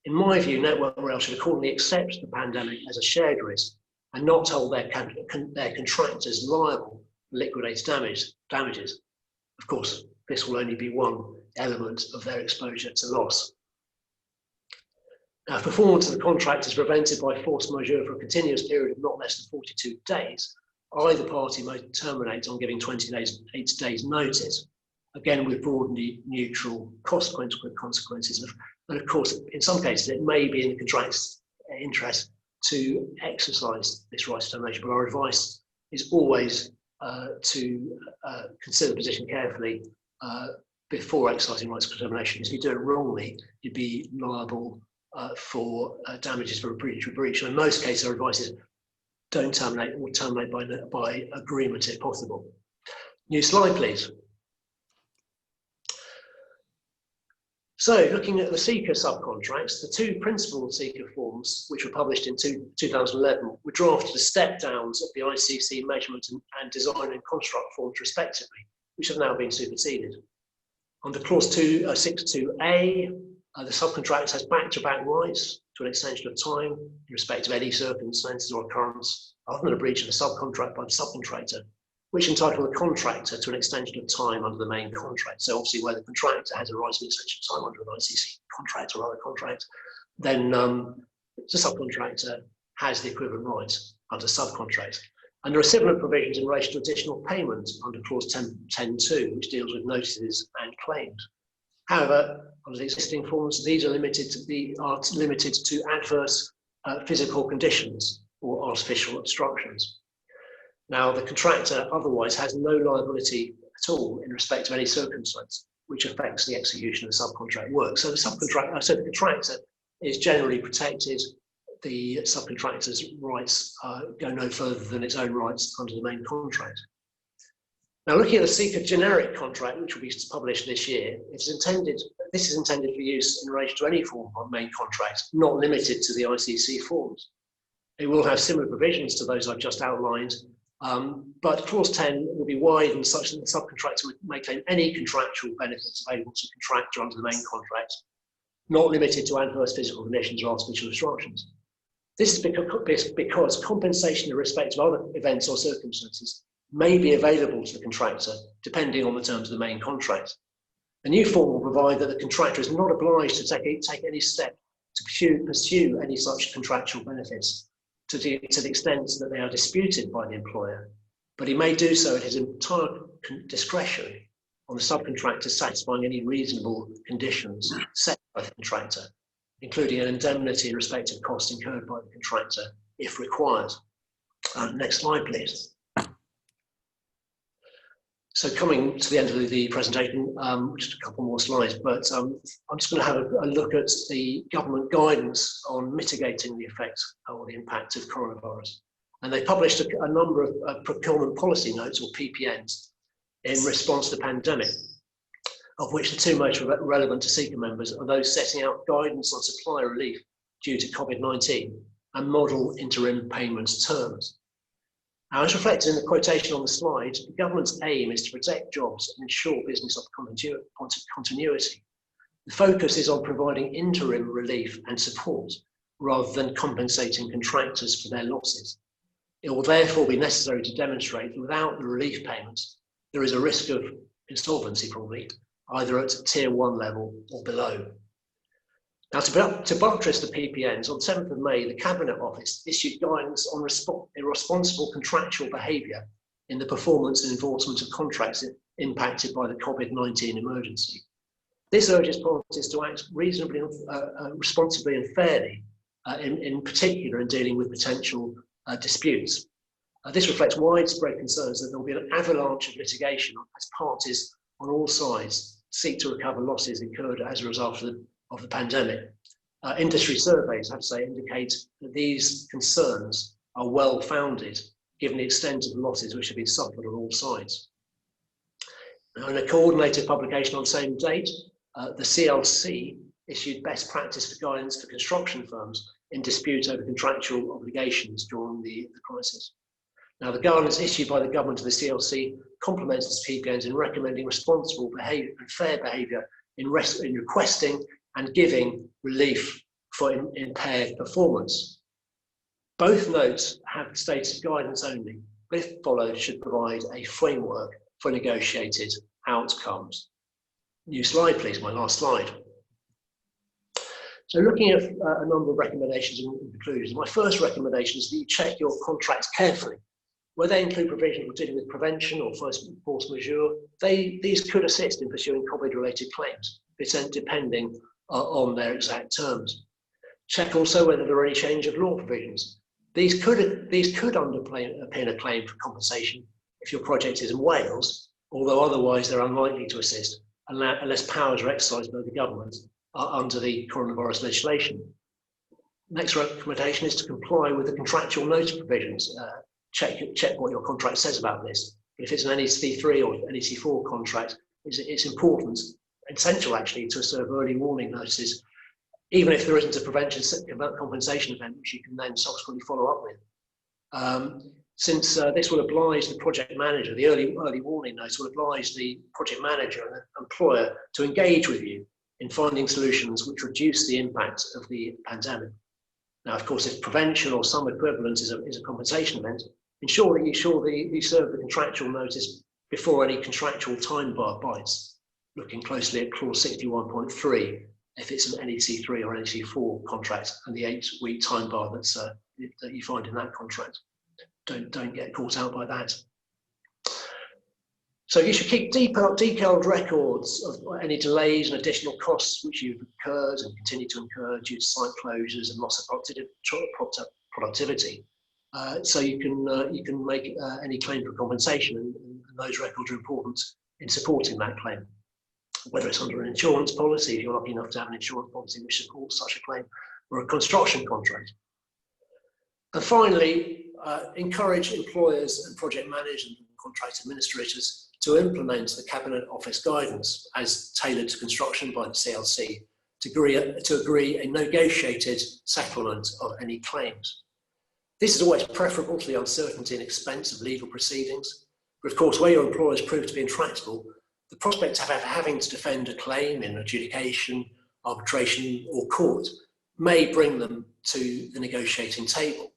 In my view, Network Rail should accordingly accept the pandemic as a shared risk and not hold their contractors liable for liquidated damages. Of course, this will only be one element of their exposure to loss. Now, if performance of the contract is prevented by force majeure for a continuous period of not less than 42 days, either party may terminate on giving 28 days notice, again with broadly neutral consequences. And of course, in some cases, it may be in the contract's interest to exercise this right to termination, but our advice is always to consider the position carefully before exercising rights of termination. If you do it wrongly, you'd be liable for damages for a breach. And in most cases, our advice is don't terminate, or terminate by agreement if possible. New slide, please. So, looking at the CECA subcontracts, the two principal CECA forms, which were published in 2011, were drafted as step-downs of the ICC measurement and design and construct forms, respectively, which have now been superseded. Under Clause 62A, the subcontract has back-to-back rights to an extension of time in respect of any circumstances or occurrence other than a breach of the subcontract by the subcontractor, which entitle the contractor to an extension of time under the main contract. So obviously where the contractor has a right to an extension of time under an ICC contract or other contract, then the subcontractor has the equivalent rights under subcontract. And there are similar provisions in relation to additional payment under Clause 10.2, which deals with notices and claims. However, under the existing forms, these are limited to adverse physical conditions or artificial obstructions. Now, the contractor otherwise has no liability at all in respect of any circumstance which affects the execution of subcontract work. So the contractor is generally protected. The subcontractor's rights go no further than its own rights under the main contract. Now, looking at the CECA generic contract, which will be published this year, this is intended for use in relation to any form of main contract, not limited to the ICC forms. It will have similar provisions to those I've just outlined, but clause 10 will be widened such that the subcontractor may claim any contractual benefits available to the contractor under the main contract, not limited to adverse physical conditions or artificial obstructions. This is because compensation in respect of other events or circumstances may be available to the contractor depending on the terms of the main contract. A new form will provide that the contractor is not obliged to take any step to pursue any such contractual benefits to the extent that they are disputed by the employer, but he may do so at his entire discretion on the subcontractor satisfying any reasonable conditions set by the contractor, including an indemnity in respect of costs incurred by the contractor if required. Next slide, please. So coming to the end of the presentation, just a couple more slides, but I'm just going to have a look at the government guidance on mitigating the effects or the impact of coronavirus. And they published a number of procurement policy notes, or PPNs, in response to the pandemic, of which the two most relevant to CECA members are those setting out guidance on supply relief due to COVID-19 and model interim payments terms. Now, as reflected in the quotation on the slide, the government's aim is to protect jobs and ensure business continuity. The focus is on providing interim relief and support rather than compensating contractors for their losses. It will therefore be necessary to demonstrate that without the relief payments, there is a risk of insolvency probably, either at tier 1 level or below. Now, to buttress the PPNs, on 7th of May, the Cabinet Office issued guidance on irresponsible contractual behaviour in the performance and enforcement of contracts impacted by the COVID-19 emergency. This urges parties to act reasonably, responsibly and fairly, in particular in dealing with potential disputes. This reflects widespread concerns that there will be an avalanche of litigation as parties on all sides seek to recover losses incurred as a result of the pandemic. Industry surveys, I have to say, indicate that these concerns are well founded given the extent of the losses which have been suffered on all sides. Now, in a coordinated publication on the same date, the CLC issued best practice for guidance for construction firms in dispute over contractual obligations during the crisis. Now, the guidance issued by the government to the CLC complements its PPNs in recommending responsible behaviour and fair behaviour in requesting and giving relief for impaired performance. Both notes have stated guidance only, but if followed, should provide a framework for negotiated outcomes. New slide, please, my last slide. So looking at a number of recommendations and conclusions, my first recommendation is that you check your contracts carefully. Where they include provisions for dealing with prevention or force majeure, these could assist in pursuing COVID-related claims, depending on their exact terms. Check also whether there are any change of law provisions. These could underpin a claim for compensation if your project is in Wales, although otherwise they're unlikely to assist unless powers are exercised by the government under the coronavirus legislation. Next recommendation is to comply with the contractual notice provisions. Check what your contract says about this. If it's an NEC3 or NEC4 contract, it's important, essential actually, to serve early warning notices, even if there isn't a prevention compensation event, which you can then subsequently follow up with. Since this will oblige the project manager, the early warning notice will oblige the project manager and the employer to engage with you in finding solutions which reduce the impact of the pandemic. Now, of course, if prevention or some equivalent is a compensation event, ensure that you serve the contractual notice before any contractual time bar bites, looking closely at clause 61.3 if it's an NEC3 or NEC4 contract and the 8-week time bar that you find in that contract. Don't get caught out by that. So you should keep detailed records of any delays and additional costs which you've incurred and continue to incur due to site closures and loss of productivity. So you can make any claim for compensation, and those records are important in supporting that claim. Whether it's under an insurance policy, if you're lucky enough to have an insurance policy which supports such a claim, or a construction contract. And finally, encourage employers and project managers and contract administrators to implement the Cabinet Office guidance as tailored to construction by the CLC to agree a negotiated settlement of any claims. This is always preferable to the uncertainty and expense of legal proceedings, but of course, where your employers prove to be intractable, the prospect of having to defend a claim in adjudication, arbitration, or court may bring them to the negotiating table.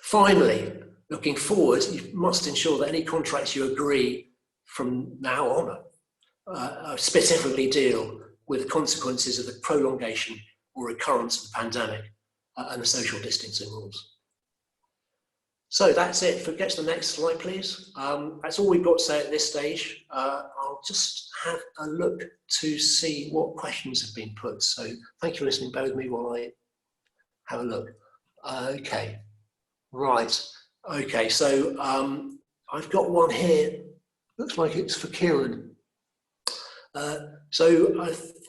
Finally, looking forward, you must ensure that any contracts you agree from now on specifically deal with the consequences of the prolongation or recurrence of the pandemic and the social distancing rules. So that's it. Get to the next slide, please. That's all we've got to say at this stage. I'll just have a look to see what questions have been put. So thank you for listening. Bear with me while I have a look. Okay, right. Okay, so I've got one here. Looks like it's for Kieran.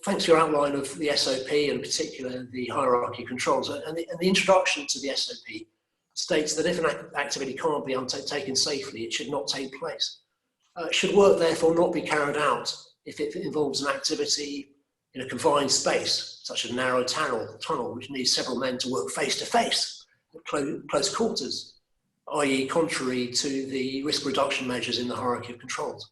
Thanks for your outline of the SOP and in particular the hierarchy of controls. And the introduction to the SOP states that if an activity can't be undertaken safely, it should not take place. Should work therefore not be carried out if it involves an activity in a confined space, such as a narrow tunnel which needs several men to work face to face at close quarters, i.e. contrary to the risk reduction measures in the hierarchy of controls.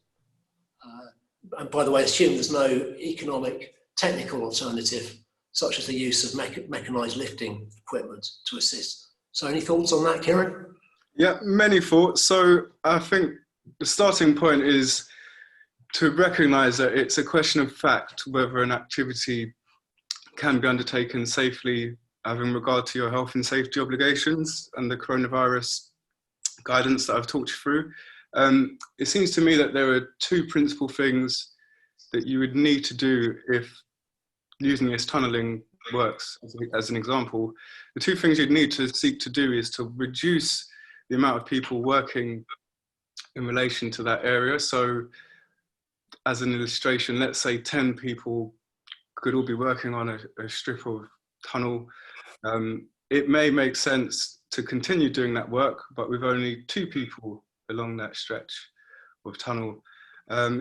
And by the way, assume there's no economic technical alternative, such as the use of mechanised lifting equipment to assist. So any thoughts on that, Kieran? Yeah, many thoughts. So I think the starting point is to recognise that it's a question of fact whether an activity can be undertaken safely having regard to your health and safety obligations and the coronavirus guidance that I've talked you through. It seems to me that there are two principal things that you would need to do if using this tunnelling works as an example. The two things you'd need to seek to do is to reduce the amount of people working in relation to that area. So as an illustration, let's say 10 people could all be working on a strip of tunnel. It may make sense to continue doing that work, but with only 2 people along that stretch of tunnel.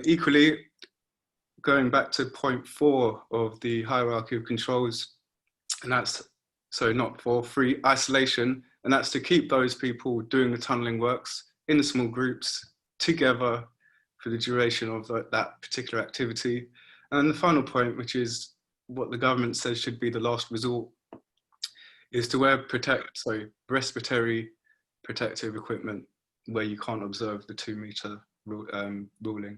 Equally, going back to point 4 of the hierarchy of controls, and that's, so not 4, 3, isolation, and that's to keep those people doing the tunnelling works in small groups together for the duration of that particular activity. And then the final point, which is what the government says should be the last resort, is to wear respiratory protective equipment where you can't observe the 2 metre ruling.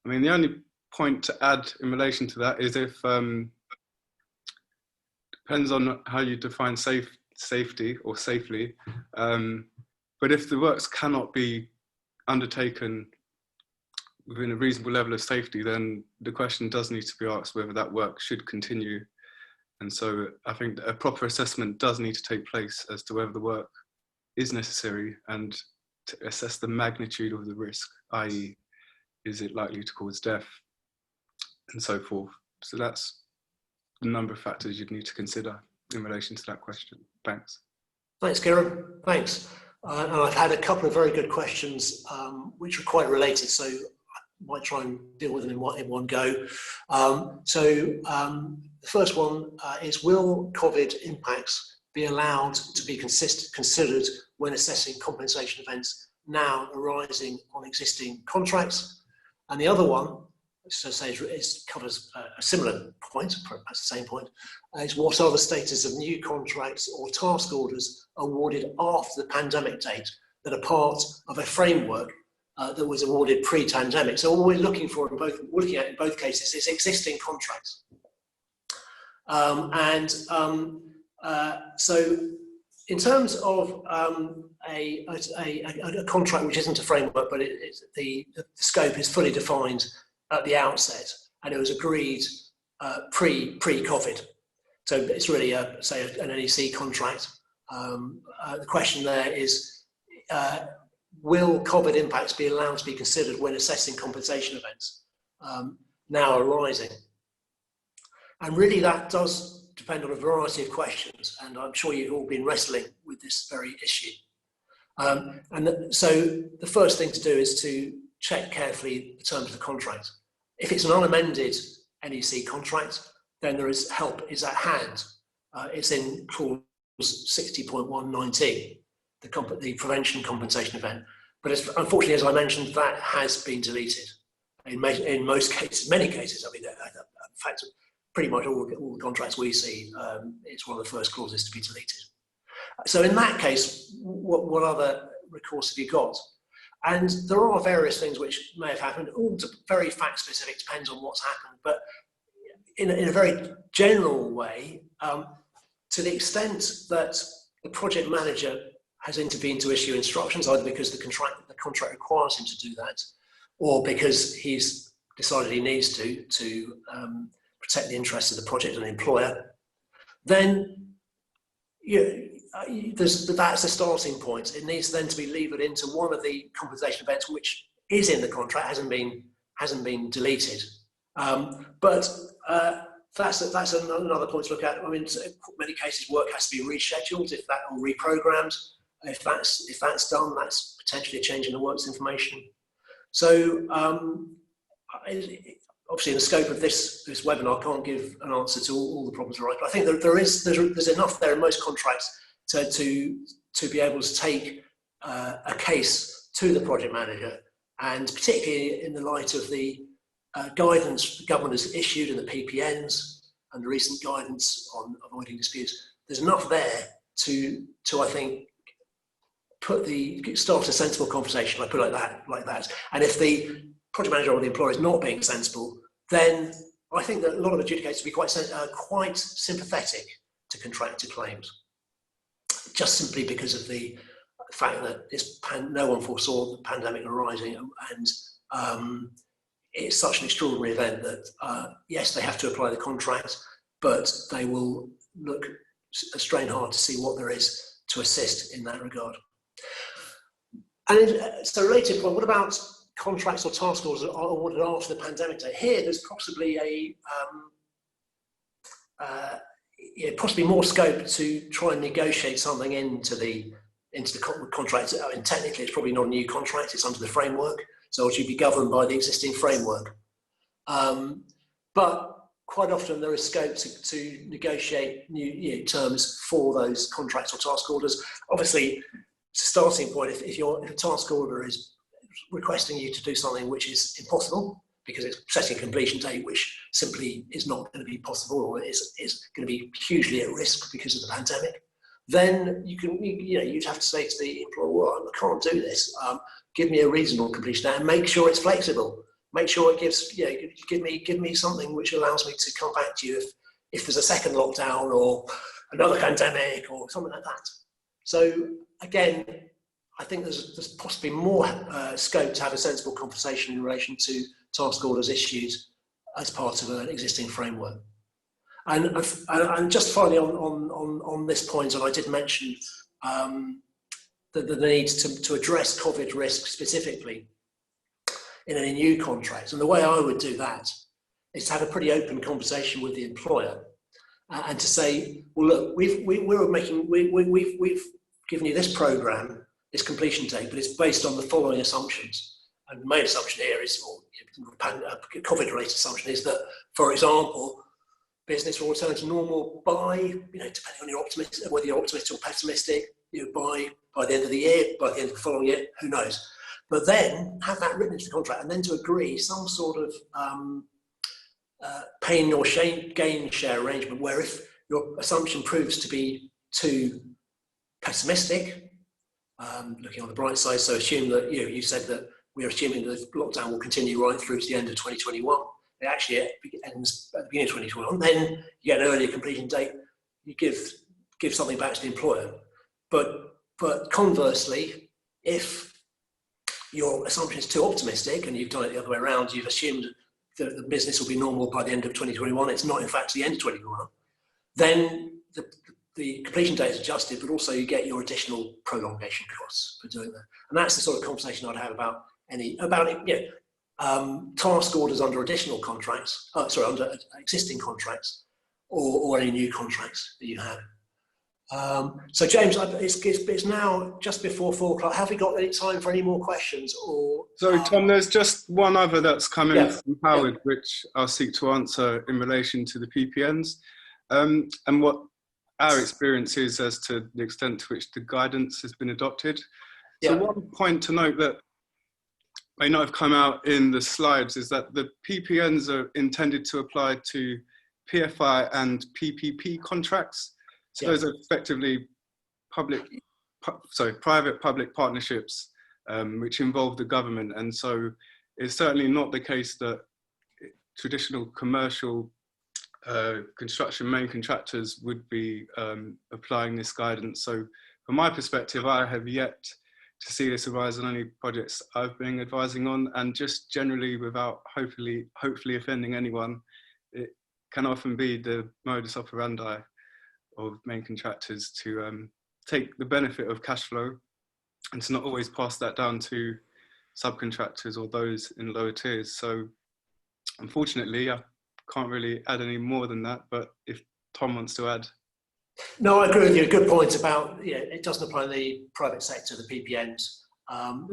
I mean, the only point to add in relation to that is if, depends on how you define safety or safely, but if the works cannot be undertaken within a reasonable level of safety, then the question does need to be asked whether that work should continue. And so I think that a proper assessment does need to take place as to whether the work is necessary and to assess the magnitude of the risk, i.e. is it likely to cause death and so forth. So that's the number of factors you'd need to consider in relation to that question. Thanks. Thanks, Kieran. Thanks. And I've had a couple of very good questions which are quite related, so I might try and deal with them in one go. The first one is, will COVID impacts be allowed to be considered when assessing compensation events now arising on existing contracts? And the other one, covers a similar point, perhaps the same point, is what are the status of new contracts or task orders awarded after the pandemic date that are part of a framework that was awarded pre-pandemic? So what we're looking at in both cases is existing contracts. So in terms of a contract which isn't a framework, but the scope is fully defined at the outset, and it was agreed pre-COVID. So it's really, say, an NEC contract. The question there is, will COVID impacts be allowed to be considered when assessing compensation events now arising? And really that does depend on a variety of questions, and I'm sure you've all been wrestling with this very issue. So the first thing to do is to check carefully the terms of the contract. If it's an unamended NEC contract, then there is help is at hand. It's in clause 60.119, the prevention compensation event. But unfortunately, as I mentioned, that has been deleted in most cases, many cases. I mean, in fact, pretty much all the contracts we see, it's one of the first clauses to be deleted. So in that case, what other recourse have you got? And there are various things which may have happened, all very fact specific, depends on what's happened. But in a very general way, to the extent that the project manager has intervened to issue instructions, either because the contract requires him to do that, or because he's decided he needs to protect the interests of the project and the employer, then that's a starting point. It needs then to be levered into one of the compensation events which is in the contract, hasn't been deleted. But that's another point to look at. I mean, in many cases, work has to be rescheduled if that or reprogrammed. If that's done, that's potentially a change in the works information. So obviously, in the scope of this webinar, I can't give an answer to all the problems arise. But I think that there's enough there in most contracts to be able to take a case to the project manager, and particularly in the light of the guidance the government has issued and the PPNs and the recent guidance on avoiding disputes. There's enough there to I think start a sensible conversation. I put it like that. And if the project manager or the employer is not being sensible, then I think that a lot of adjudicators will be quite sympathetic to contractor claims, just simply because of the fact that no one foresaw the pandemic arising, and it's such an extraordinary event that yes, they have to apply the contract, but they will strain hard to see what there is to assist in that regard. And so related point, what about contracts or task orders that are awarded after the pandemic date? Here, there's possibly possibly more scope to try and negotiate something into the contract. I mean, technically, it's probably not a new contract; it's under the framework, so it should be governed by the existing framework. But quite often, there is scope to negotiate new terms for those contracts or task orders. Obviously, it's a starting point. If a task order is requesting you to do something which is impossible because it's setting a completion date which simply is not going to be possible, or is going to be hugely at risk because of the pandemic, then you'd have to say to the employer, well, I can't do this. Give me a reasonable completion date and make sure it's flexible. Make sure it gives, give me something which allows me to come back to you if there's a second lockdown or another pandemic or something like that. So again, I think there's possibly more scope to have a sensible conversation in relation to task orders issued as part of an existing framework. And just finally on this point, and I did mention the need to address COVID risk specifically in any new contracts. And the way I would do that is to have a pretty open conversation with the employer and to say, well, look, we've given you this program, this completion date, but it's based on the following assumptions. And the main assumption here is, or COVID-related assumption is that, for example, business will return to normal by, depending on your optimistic, whether you're optimistic or pessimistic, by the end of the year, by the end of the following year, who knows? But then have that written into the contract, and then to agree some sort of pain or gain share arrangement, where if your assumption proves to be too pessimistic, looking on the bright side, so assume that you said that we're assuming that lockdown will continue right through to the end of 2021. It actually ends at the beginning of 2021. Then you get an earlier completion date. You give something back to the employer. But conversely, if your assumption is too optimistic and you've done it the other way around, you've assumed that the business will be normal by the end of 2021. It's not, in fact, the end of 2021. Then the completion date is adjusted, but also you get your additional prolongation costs for doing that. And that's the sort of conversation I'd have about task orders under additional contracts, under existing contracts, or any new contracts that you have. So James, it's now just before 4 o'clock. Have we got any time for any more questions? Or Sorry, Tom, there's just one other that's coming Yeah. from Howard, which I'll seek to answer in relation to the PPNs, and what our experience is as to the extent to which the guidance has been adopted. So one point to note that may not have come out in the slides is that the PPNs are intended to apply to PFI and PPP contracts. So those are effectively private-public partnerships which involve the government. And so it's certainly not the case that traditional commercial construction main contractors would be applying this guidance. So from my perspective, I have yet to see this arise on any projects I've been advising on, and just generally without hopefully offending anyone, it can often be the modus operandi of main contractors to take the benefit of cash flow and to not always pass that down to subcontractors or those in lower tiers. So unfortunately, I can't really add any more than that, but if Tom wants to add. No, I agree with you. Good point about it doesn't apply in the private sector, the PPNs.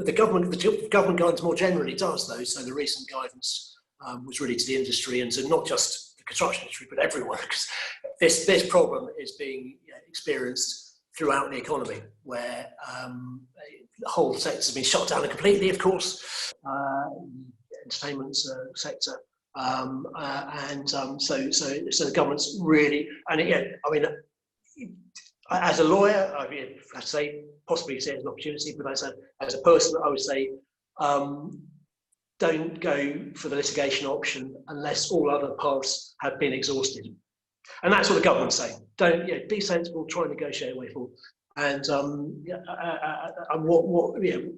The government guidance more generally does, though. So the recent guidance was really to the industry and to not just the construction industry, but everyone, because this problem is being experienced throughout the economy, where the whole sector has been shut down completely, of course, entertainment sector. So the government's really, and again, I mean, as a lawyer, I mean, I say possibly see it as an opportunity, but as a person, I would say don't go for the litigation option unless all other paths have been exhausted, and that's what the government's saying. Don't be sensible, try and negotiate a way forward, and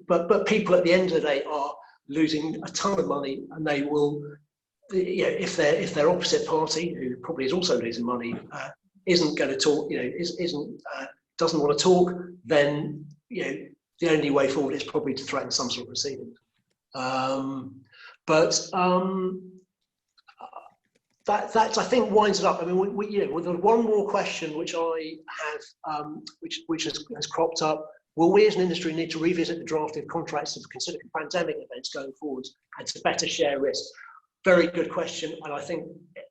but people at the end of the day are losing a ton of money, and they will, if their opposite party, who probably is also losing money, isn't going to talk, doesn't want to talk, then the only way forward is probably to threaten some sort of proceeding. That I think winds it up. I mean, with one more question which I have, which has cropped up. Will we as an industry need to revisit the drafting of contracts to consider pandemic events going forward and to better share risk? Very good question, and I think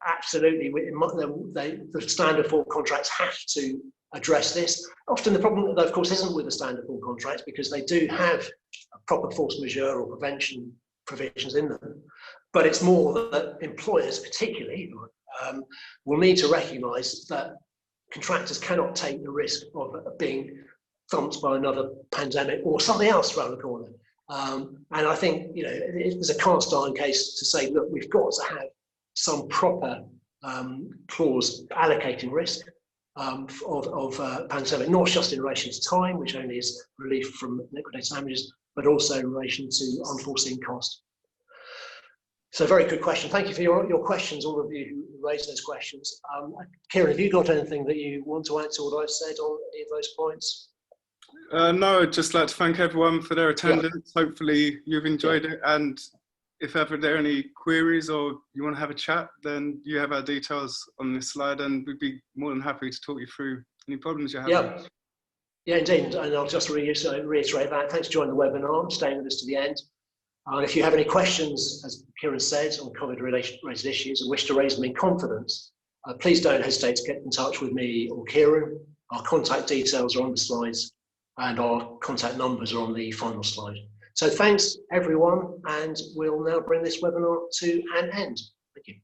absolutely the standard form contracts have to address this. Often the problem, though, of course, isn't with the standard form contracts, because they do have a proper force majeure or prevention provisions in them, but it's more that employers particularly will need to recognise that contractors cannot take the risk of being thumped by another pandemic or something else around the corner. And I think there's a cast iron case to say, look, we've got to have some proper clause allocating risk of pandemic, not just in relation to time, which only is relief from liquidated damages, but also in relation to unforeseen cost. So very good question. Thank you for your questions, all of you who raised those questions. Kieran, have you got anything that you want to add to what I've said on any of those points? No, I'd just like to thank everyone for their attendance. Yeah. Hopefully you've enjoyed it, and if ever there are any queries or you want to have a chat, then you have our details on this slide, and we'd be more than happy to talk you through any problems you're having. Yeah, indeed, and I'll just reiterate that. Thanks for joining the webinar and staying with us to the end. And if you have any questions, as Kieran said, on COVID-related issues and wish to raise them in confidence, please don't hesitate to get in touch with me or Kieran. Our contact details are on the slides, and our contact numbers are on the final slide. So thanks everyone, and we'll now bring this webinar to an end. Thank you.